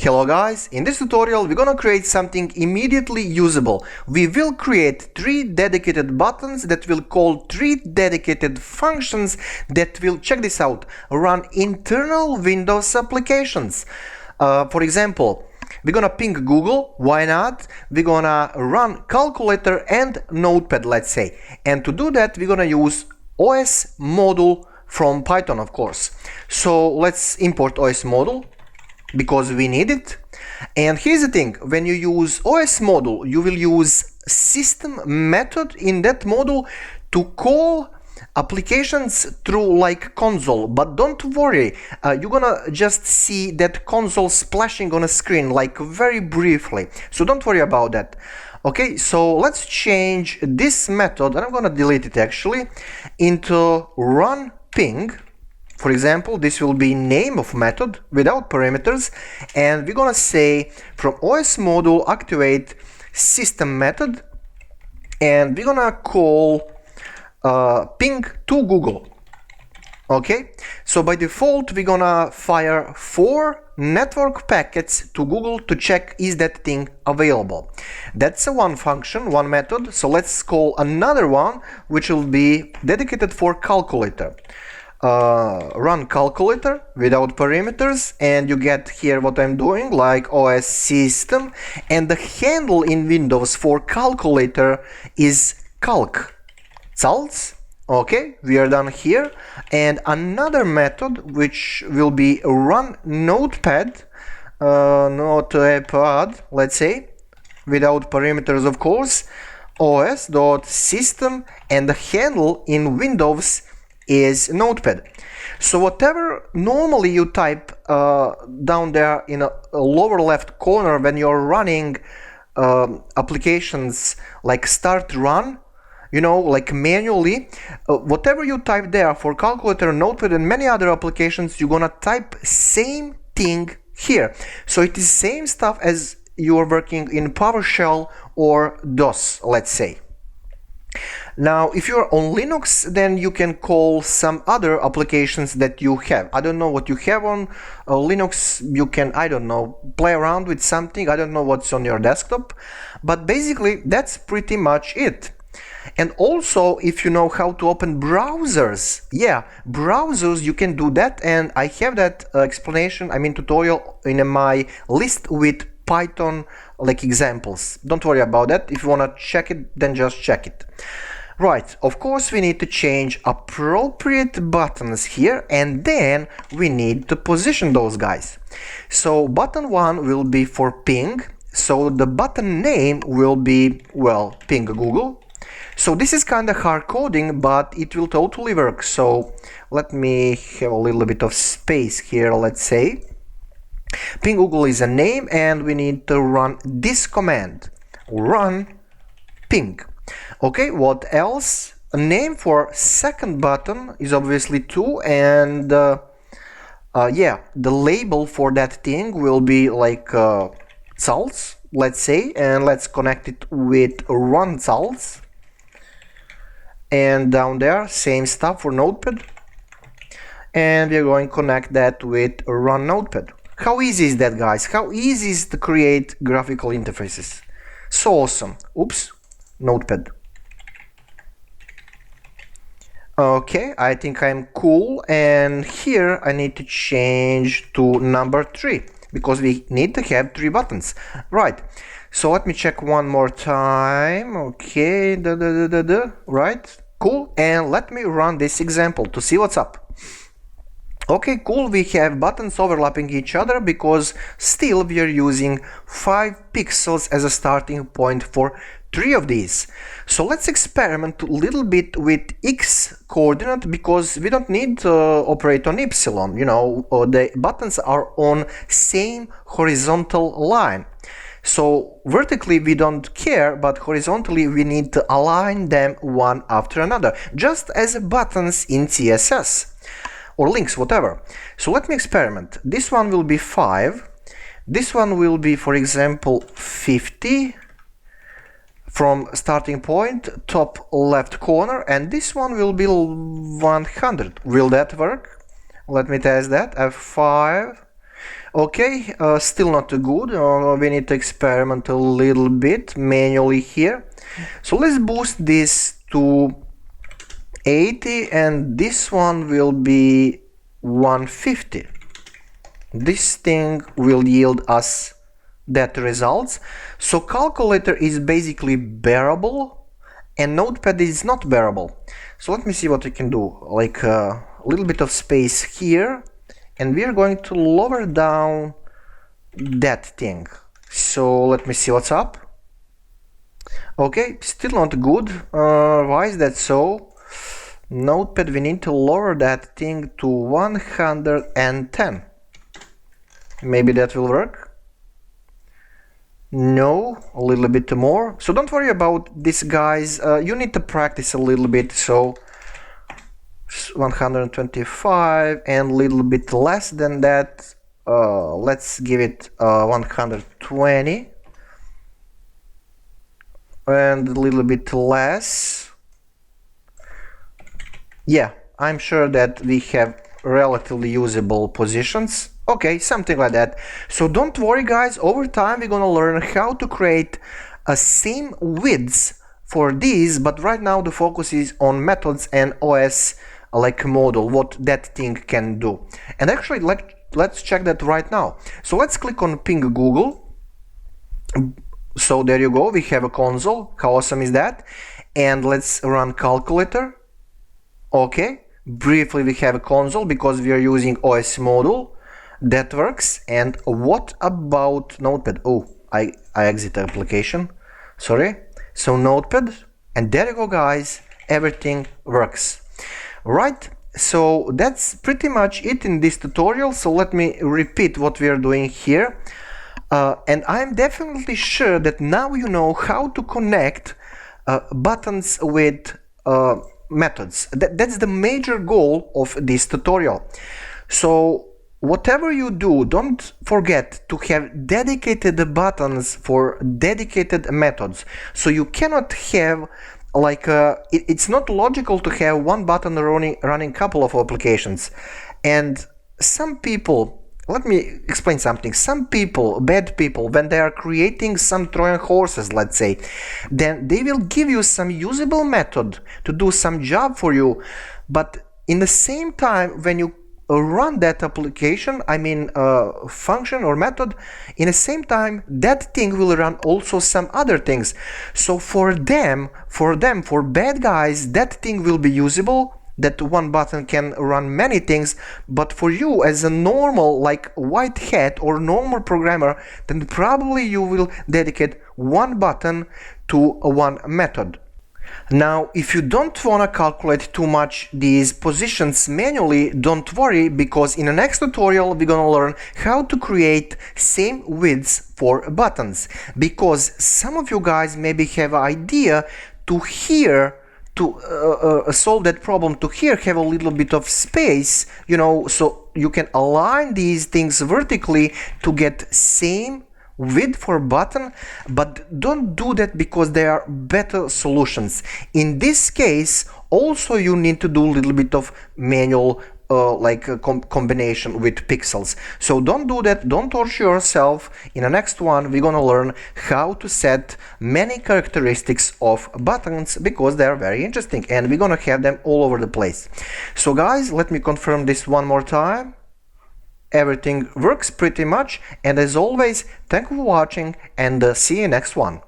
Hello guys, in this tutorial we're gonna create something immediately usable. We will create 3 dedicated buttons that will call 3 dedicated functions that will, check this out, run internal Windows applications. For example, we're gonna ping Google, why not? We're gonna run calculator and notepad, let's say. And to do that we're gonna use OS module from Python, of course. So let's import OS module, because we need it. And here's the thing, when you use OS module, you will use system method in that module to call applications through like console. But don't worry, you're gonna just see that console splashing on a screen like very briefly, so don't worry about that. Okay, so let's change this method, and I'm gonna delete it actually, into run ping. For example, this will be name of method without parameters, and we're gonna say from OS module activate system method, and we're gonna call ping to Google. Okay, so by default we're gonna fire 4 network packets to Google to check is that thing available. That's a one function, one method. So let's call another one which will be dedicated for calculator. Run calculator without parameters, and you get here what I'm doing, like OS system, and the handle in Windows for calculator is calc. Okay, we are done here. And another method which will be run notepad, let's say, without parameters of course, os.system, and the handle in Windows is notepad. So whatever normally you type down there in a lower left corner when you're running applications like start run, you know, like manually, whatever you type there for calculator, notepad and many other applications, you're gonna type same thing here. So it is same stuff as you are working in PowerShell or DOS, let's say. Now, if you're on Linux, then you can call some other applications that you have. I don't know what you have on Linux. You can, I don't know, play around with something. I don't know what's on your desktop. But basically, that's pretty much it. And also, if you know how to open browsers, browsers, you can do that. And I have that explanation, tutorial in my list with Python like examples. Don't worry about that. If you want to check it, then just check it. Right, of course we need to change appropriate buttons here, and then we need to position those guys. So button 1 will be for ping, so the button name will be, well, ping Google. So this is kind of hard coding, but it will totally work. So let me have a little bit of space here, let's say. Ping Google is a name, and we need to run this command, run ping. Okay, what else? A name for second button is obviously 2, and the label for that thing will be like salts, let's say, and let's connect it with run salts. And down there, same stuff for notepad, and we're going to connect that with run notepad. How easy is that, guys? How easy is to create graphical interfaces? So awesome. Oops, notepad. Okay, I think I'm cool, and here I need to change to number 3 because we need to have 3 buttons. Right, so let me check one more time. Okay, right, cool, and let me run this example to see what's up. Okay, cool, we have buttons overlapping each other because still we are using 5 pixels as a starting point for 3 of these. So let's experiment a little bit with X coordinate, because we don't need to operate on Y, you know, the buttons are on same horizontal line. So vertically we don't care, but horizontally we need to align them one after another, just as buttons in CSS. Or links, whatever. So let me experiment. This one will be 5. This one will be, for example, 50 from starting point, top left corner, and this one will be 100. Will that work? Let me test that. F5. Okay, still not good. We need to experiment a little bit manually here. So let's boost this to 80 and this one will be 150. This thing will yield us that results. So calculator is basically bearable and notepad is not bearable. So let me see what we can do. Like a little bit of space here, and we are going to lower down that thing. So let me see what's up. Okay, still not good. Why is that so? Notepad, we need to lower that thing to 110. Maybe that will work. No, a little bit more. So don't worry about this, guys. You need to practice a little bit. So 125 and a little bit less than that. Let's give it 120 and a little bit less. Yeah, I'm sure that we have relatively usable positions. Okay, something like that. So don't worry, guys. Over time, we're gonna learn how to create a same widths for these, but right now the focus is on methods and OS like model, what that thing can do. And actually, let's check that right now. So let's click on ping Google. So there you go. We have a console. How awesome is that? And let's run calculator. Okay, briefly we have a console because we are using OS module. That works. And what about notepad? Oh, I exit the application. Sorry. So notepad, and there you go, guys. Everything works. Right. So that's pretty much it in this tutorial. So let me repeat what we are doing here. And I'm definitely sure that now you know how to connect buttons with methods. That's the major goal of this tutorial. So whatever you do, don't forget to have dedicated buttons for dedicated methods. So you cannot have like it's not logical to have one button running couple of applications. And some people, let me explain something. Some people, bad people, when they are creating some Trojan horses, let's say, then they will give you some usable method to do some job for you. But in the same time, when you run that application, I mean function or method, in the same time, that thing will run also some other things. So for bad guys, that thing will be usable. That one button can run many things, but for you as a normal like white hat or normal programmer, then probably you will dedicate one button to one method. Now, if you don't want to calculate too much these positions manually, don't worry, because in the next tutorial we're gonna learn how to create same widths for buttons, because some of you guys maybe have an idea to here to solve that problem, to here have a little bit of space, you know, so you can align these things vertically to get same width for button, but don't do that because there are better solutions. In this case, also you need to do a little bit of manual combination with pixels. So don't do that, don't torture yourself. In the next one, we're gonna learn how to set many characteristics of buttons because they are very interesting and we're gonna have them all over the place. So guys, let me confirm this one more time. Everything works pretty much, and as always, thank you for watching and see you next one.